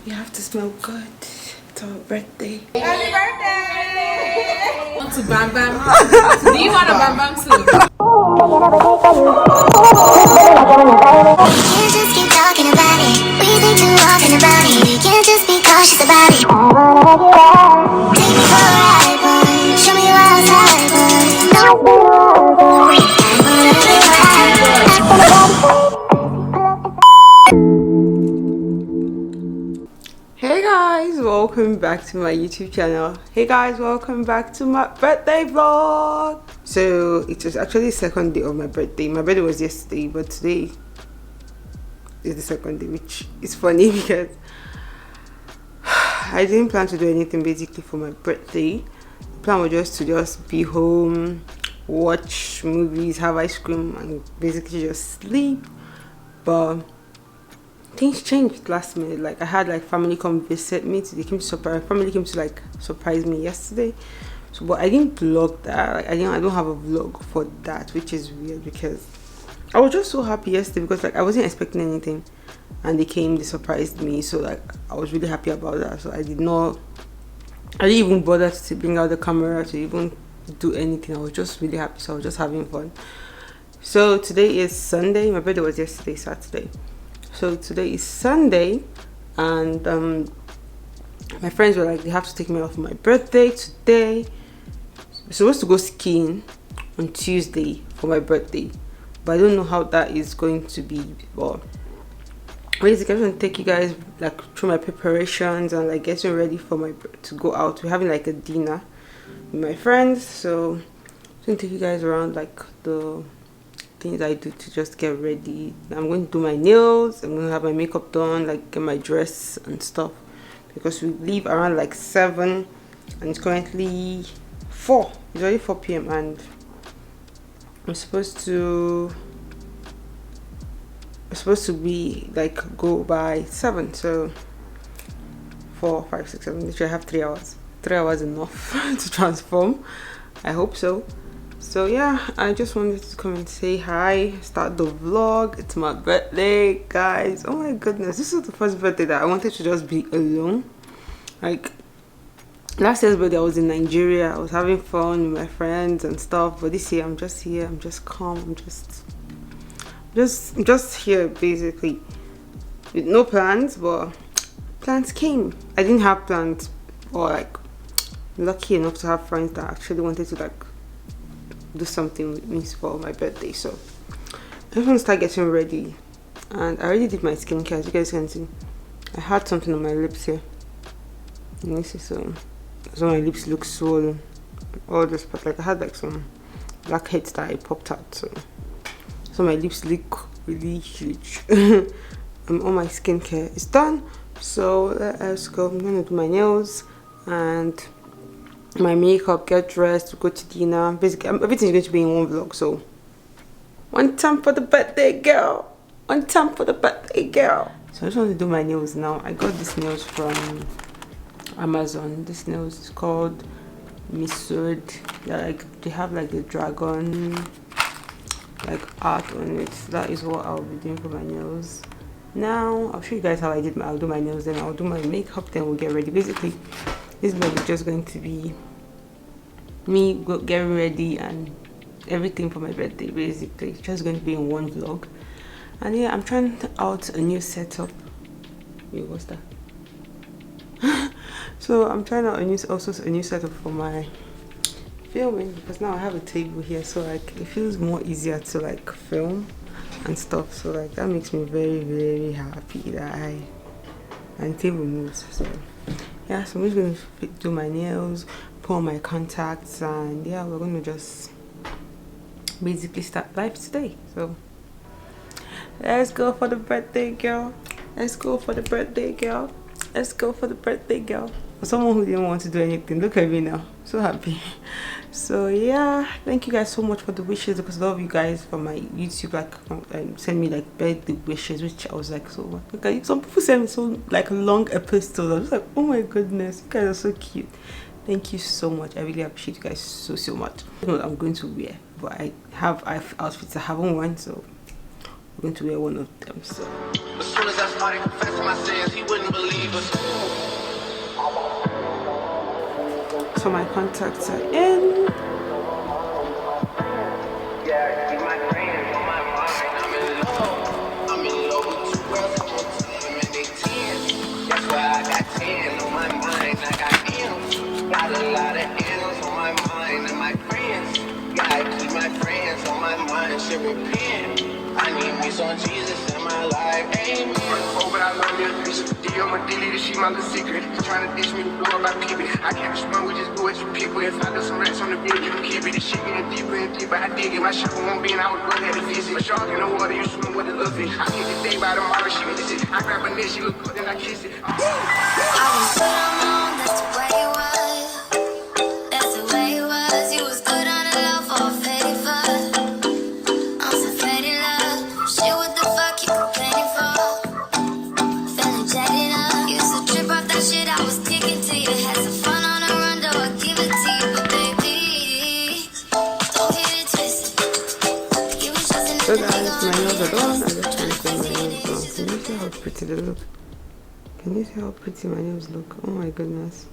You have to smell good. It's our birthday. Happy birthday! Want to bang bang? Do you want a bang bang too? Can't just keep talking about it. We think too often about it. We can't just be cautious about it. Take me for a ride, boy. Show me your outside, boy. I wanna be right. Hey guys, welcome back to my YouTube channel. Hey guys, welcome back to my birthday vlog. So it was actually the second day of my birthday. My birthday was yesterday, but today is the second day, which is funny because I didn't plan to do anything basically for my birthday. The plan was just to be home, watch movies, have ice cream, and basically just sleep. But things changed last minute. Like I had like family come visit me. They came to surprise. Family came to like surprise me yesterday. So, but I didn't vlog that. Like I don't have a vlog for that, which is weird because I was just so happy yesterday because like I wasn't expecting anything, and they came. They surprised me. So like I was really happy about that. So I didn't even bother to bring out the camera to even do anything. I was just really happy. So I was just having fun. So today is Sunday. My birthday was yesterday, Saturday. So today is Sunday, and my friends were like, they have to take me out for my birthday today. We're supposed to go skiing on Tuesday for my birthday, but I don't know how that is going to be. But basically, I'm going to take you guys like through my preparations and like getting ready for to go out. We're having like a dinner with my friends, so I'm going to take you guys around like the things I do to just get ready. I'm going to do my nails. I'm going to have my makeup done, like get my dress and stuff, because we leave around like 7 and it's currently 4. It's already 4 p.m. and I'm supposed to be like go by 7. So 4, 5, 6, 7. Literally I have 3 hours. 3 hours enough to transform. I hope so. So yeah, I just wanted to come and say hi, start the vlog. It's my birthday, guys. Oh my goodness, this is the first birthday that I wanted to just be alone. Like last year's birthday I was in Nigeria. I was having fun with my friends and stuff, but this year I'm just here. I'm just calm. I'm just here basically with no plans, but plans came. I didn't have plans, or like lucky enough to have friends that actually wanted to like do something with me for my birthday. So I just want to start getting ready, and I already did my skincare. As you guys can see, I had something on my lips here. You see, so my lips look swollen, all this, but like I had like some blackheads that I popped out, so my lips look really huge. All my skincare is done, so let us go. I'm gonna do my nails and my makeup, get dressed, go to dinner. Basically everything's going to be in one vlog. So one time for the birthday girl, one time for the birthday girl. So I just want to do my nails now. I got these nails from Amazon. This nails is called Misud. They have like the dragon like art on it. That is what I'll be doing for my nails. Now I'll show you guys how I'll do my nails, then I'll do my makeup, then we'll get ready. Basically this vlog is just going to be me getting ready and everything for my birthday. Basically it's just going to be in one vlog. And yeah, I'm trying out a new setup. Wait, what's that? So I'm trying out a new setup for my filming, because now I have a table here, so like it feels more easier to like film and stuff. So like that makes me very, very happy that and table moves. So yeah, so I'm just going to do my nails, put on my contacts, and yeah, we're going to just basically start life today. So let's go for the birthday girl. Let's go for the birthday girl. Let's go for the birthday girl. For someone who didn't want to do anything, look at me now, so happy. So yeah, thank you guys so much for the wishes, because a lot of you guys from my YouTube like send me like birthday wishes, which I was like, so okay, some people send me so like long epistles. I was like, oh my goodness, you guys are so cute. Thank you so much. I really appreciate you guys so much. I don't know what I'm going to wear, but I have outfits I haven't worn, so I'm going to wear one of them. So as soon as I started confessing my sins, he wouldn't believe us. So my contacts are in. I'm in love with 2 girls at one time and they 10. That's why I got 10 on my mind. I got M's. Got a lot of M's on my mind and my friends. Gotta keep my friends on my mind. Should repent. I need me some Jesus in my life. Amen. Oh, but I love me a piece of the deal. My delete she my little secret. He's trying to dish me with blow up, I peep it. I can't respond, we just do what you people. If I do some rats on the beat, you can keep it. This shit getting deeper and deeper. I dig it. My shit won't be, and I would go ahead and visit. A shark in the water, you swim with a little fish. I get the day by tomorrow, she miss it. I grab her neck, she look good, then I kiss it. I was good on my own, that's the way it was. That's the way it was. You was good on the low for a faded fuss. On some faded love. Shit, what the fuck you complaining for? Feeling jaded up. Used to trip off that shit I was kicking to you. Had some fun on the run, though I give it to you. But baby, don't get it twisted. You was just So another guys, nigga my on nails the are done. I list. just trying to put my nails on. Can you see how pretty they look? Can you see how pretty my nails look? Oh my goodness.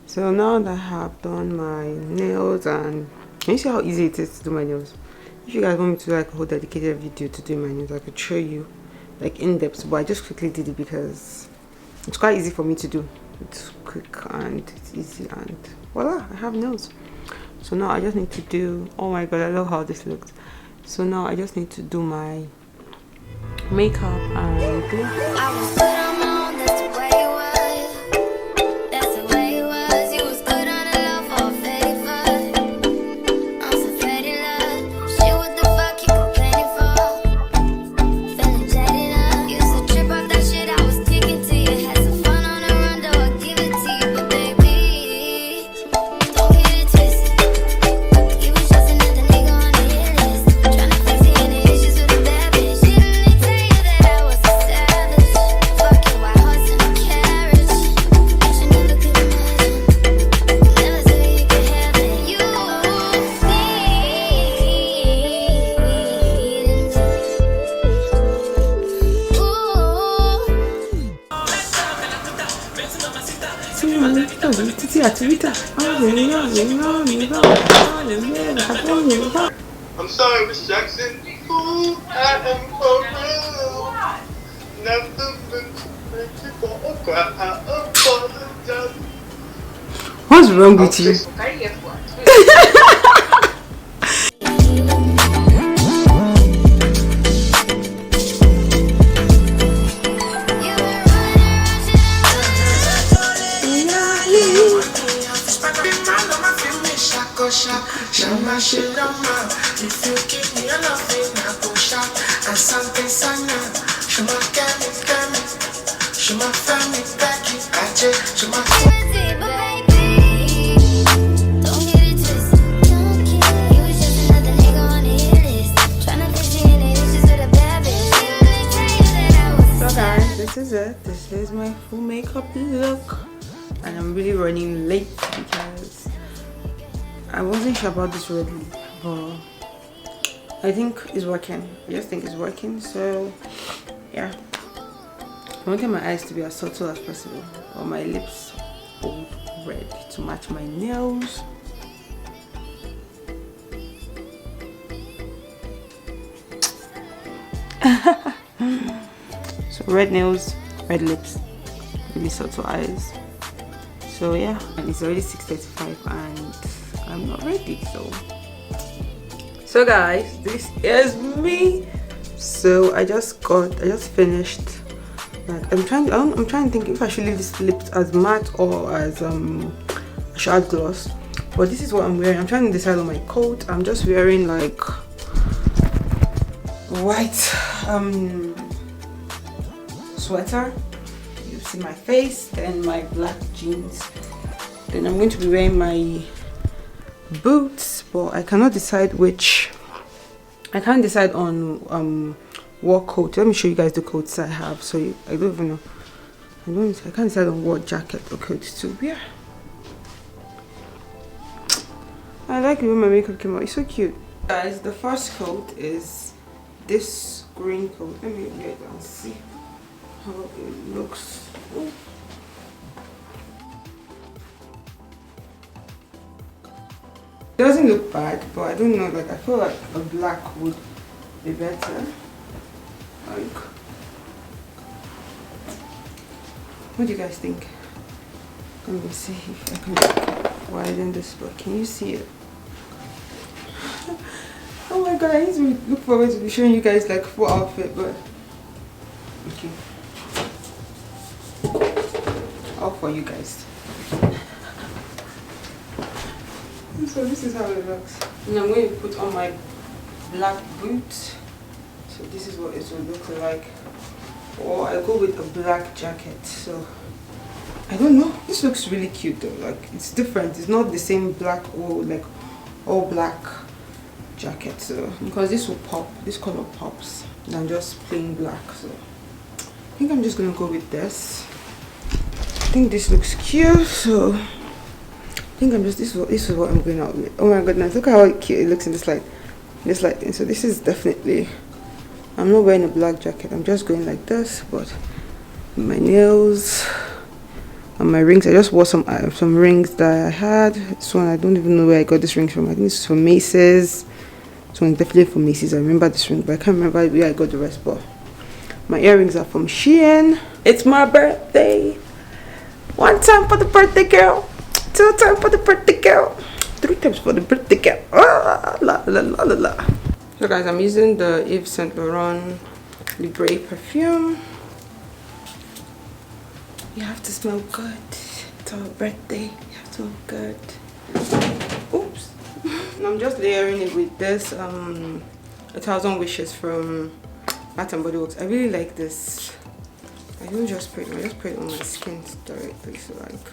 So now that I have done my nails, and can you see how easy it is to do my nails? If you guys want me to do like a whole dedicated video to do my nails, I could show you like in depth, but I just quickly did it because it's quite easy for me to do. It's quick and it's easy, and voila, I have nails. So now I just need to do, oh my god, I love how this looks. So now I just need to do my makeup and glue. I was good on my own, that's the way it was. That's the way it was. You was good on the low for a faded fuss. On some faded love. Shit, what the fuck you complaining for? Feeling jaded up. Used to trip off that shit I was kicking to you. Had some fun on the run, though I give it to you. But baby, don't get it twisted. You was just another nigga on the hit list. Tryna fix any issues with a bad bitch. Didn't they tell you that I was a savage? Fuck your white horse and a carriage. But you never could imagine. Never said you could have it. You need I'm sorry, Miss Jackson. Ooh, I am for real. Never been to for a cry. I apologize. What's wrong with you? If you give me a loving, I go shop. And something sana. She my kemi. She my family Becky. I just, she my baby. Don't get it twisted. You was just another nigga on the hit list. Tryna fix any issues with a bad bitch. Didn't they tell you that I was a So guys, this is it. This is my full makeup look, and I'm really running late because I wasn't sure about this red lip, but I think it's working. I just think it's working. So yeah, I wanted my eyes to be as subtle as possible, or my lips bold red to match my nails. So red nails, red lips, really subtle eyes. So yeah, and it's already 6:35 and I'm not ready. So guys, this is me. So I just finished. Like I'm trying to think if I should leave this lips as matte or as I should add gloss. But this is what I'm wearing. I'm trying to decide on my coat. I'm just wearing like white sweater. You see my face, then my black jeans. Then I'm going to be wearing my boots, but I cannot decide which. I can't decide on what coat. Let me show you guys the coats I have. So I don't even know. I can't decide on what jacket or coat to wear. I like the way my makeup came out. It's so cute. Guys, the first coat is this green coat. Let me wear it and see how it looks. Ooh. It doesn't look bad, but I don't know, like I feel like a black would be better. Like, what do you guys think? Let me see if I can widen this, but can you see it? Oh my god, I need to look forward to showing you guys like full outfit, but okay. All for you guys. So this is how it looks. And I'm going to put on my black boots. So this is what it will look like. Or I go with a black jacket. So I don't know. This looks really cute though. Like it's different. It's not the same black or like all black jacket. So because this will pop, this color pops than just plain black. So I think I'm just gonna go with this. I think this looks cute. So I think I'm just this is what I'm going out with. Oh my goodness, look how cute it looks in this light. This lighting. So this is definitely, I'm not wearing a black jacket, I'm just going like this, but my nails and my rings, I just wore some rings that I had. This one, I don't even know where I got this ring from. I think this is from Macy's. This one definitely from Macy's. I remember this ring, but I can't remember where I got the rest. But my earrings are from Shein. It's my birthday. 1 time for the birthday girl, 2 times for the birthday girl, 3 times for the birthday girl. Ah, la la la la la. So guys, I'm using the Yves Saint Laurent Lvly perfume. You have to smell good. It's our birthday. You have to smell good. Oops. And I'm just layering it with this 1,000 Wishes from Bath and Body Works. I really like this. I don't just spray it. I just spray it on my skin directly. So like,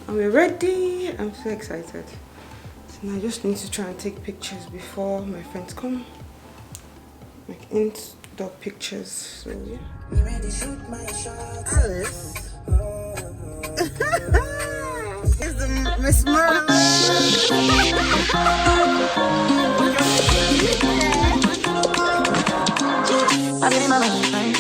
and we're ready. I'm so excited. So now I just need to try and take pictures before my friends come. Like indoor pictures. So yeah. Alice. It's the Miss Merlin. I did my mind.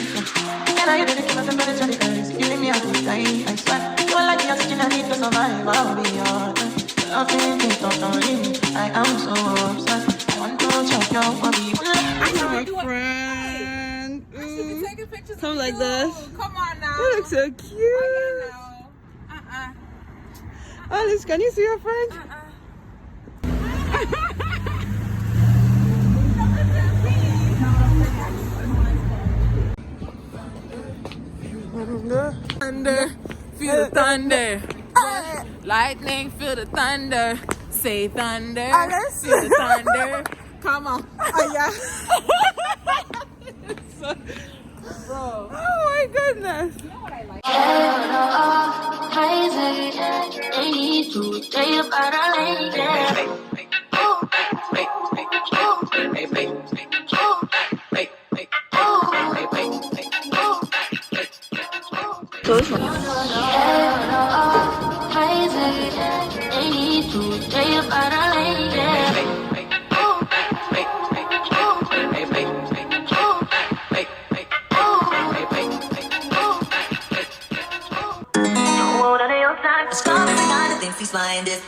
And I did it to myself, but it's really crazy. You leave me out to die, I swear. You are like the oxygen I need to survive. I'll be honest. I'm feeling things don't leave me. I am so obsessed. I want to chop your body. I'm a friend. I should be taking pictures. Something like you. this. Come on now. You look so cute. Oh, yeah, no. Alice, can you see your friend? Thunder, feel the thunder. Lightning, feel the thunder. Say thunder, feel the thunder. Come on. Oh yeah. Bro. Oh my goodness. You know what I like?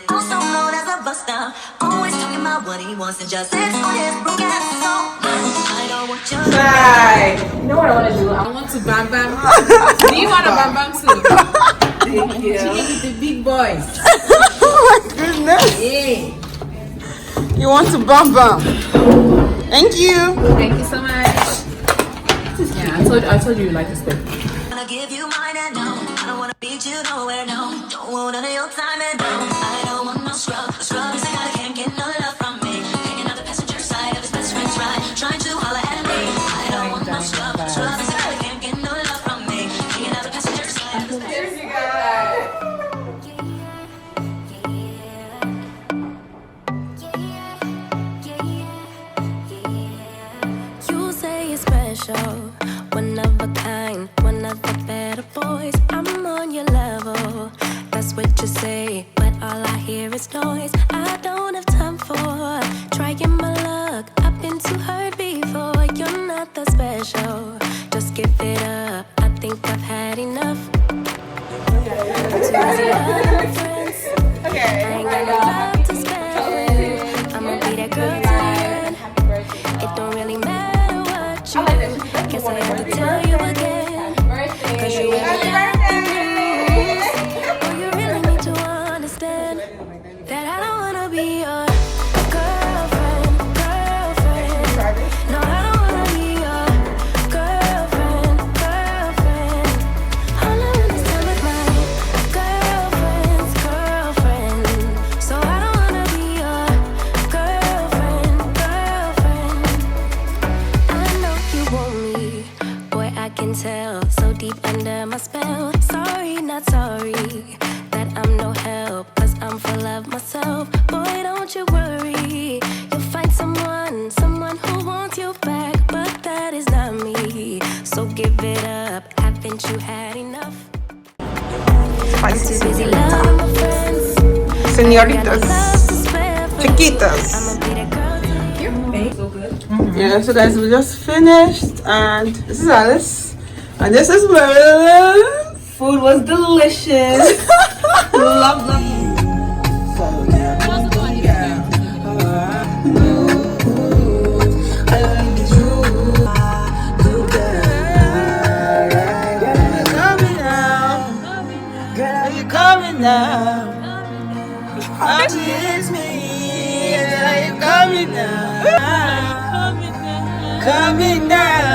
Also known as a buster, always talking about what he wants and just sits on his broke ass. So I don't want your Bye. You know what I want to do? I want to bam bam. Do you want a bam bam too? Thank you. Chilling with the big boys. Oh my goodness. Yeah. You want to bam bam? Thank you. Thank you so much. Yeah, I told you like this thing. I'm gonna give you mine and no, I don't wanna beat you nowhere, no. Don't want none of your time and no, I don't want no scrub. A scrub is a guy that can't get no love from me. Hanging out the passenger side of his best friend's ride, trying to holler at me. I don't want no scrub. A scrub is a guy that can't get no love from me. Hanging out the passenger side of his best friend's ride. You say you're special, one of a kind, one of the better boys. I'm on your level, that's what you say. I ain't got no time to spend. I'ma be that girl to the end. It don't really matter what you do. Guess I have to tell you again. Cause you really got the news. Oh, you really need to understand that I don't wanna be your girlfriend. No, I don't wanna be your girlfriend. All I wanna spend with my girlfriend. So I don't wanna be your girlfriend. I know you want me, boy, I can tell. So deep under my spell. Sorry, not sorry that I'm no help, cause I'm full of myself. Boy, don't you worry, you'll find someone who wants you back, but that is not me. So give it up, haven't you had enough? I'm too busy loving my friends. Senoritas, chiquitas. I'ma be that girl to you. Yeah, so guys, we just finished, and this is Alice, and this is Marilyn. Food was delicious. love. Coming now, it's me. Are you coming now? Coming now.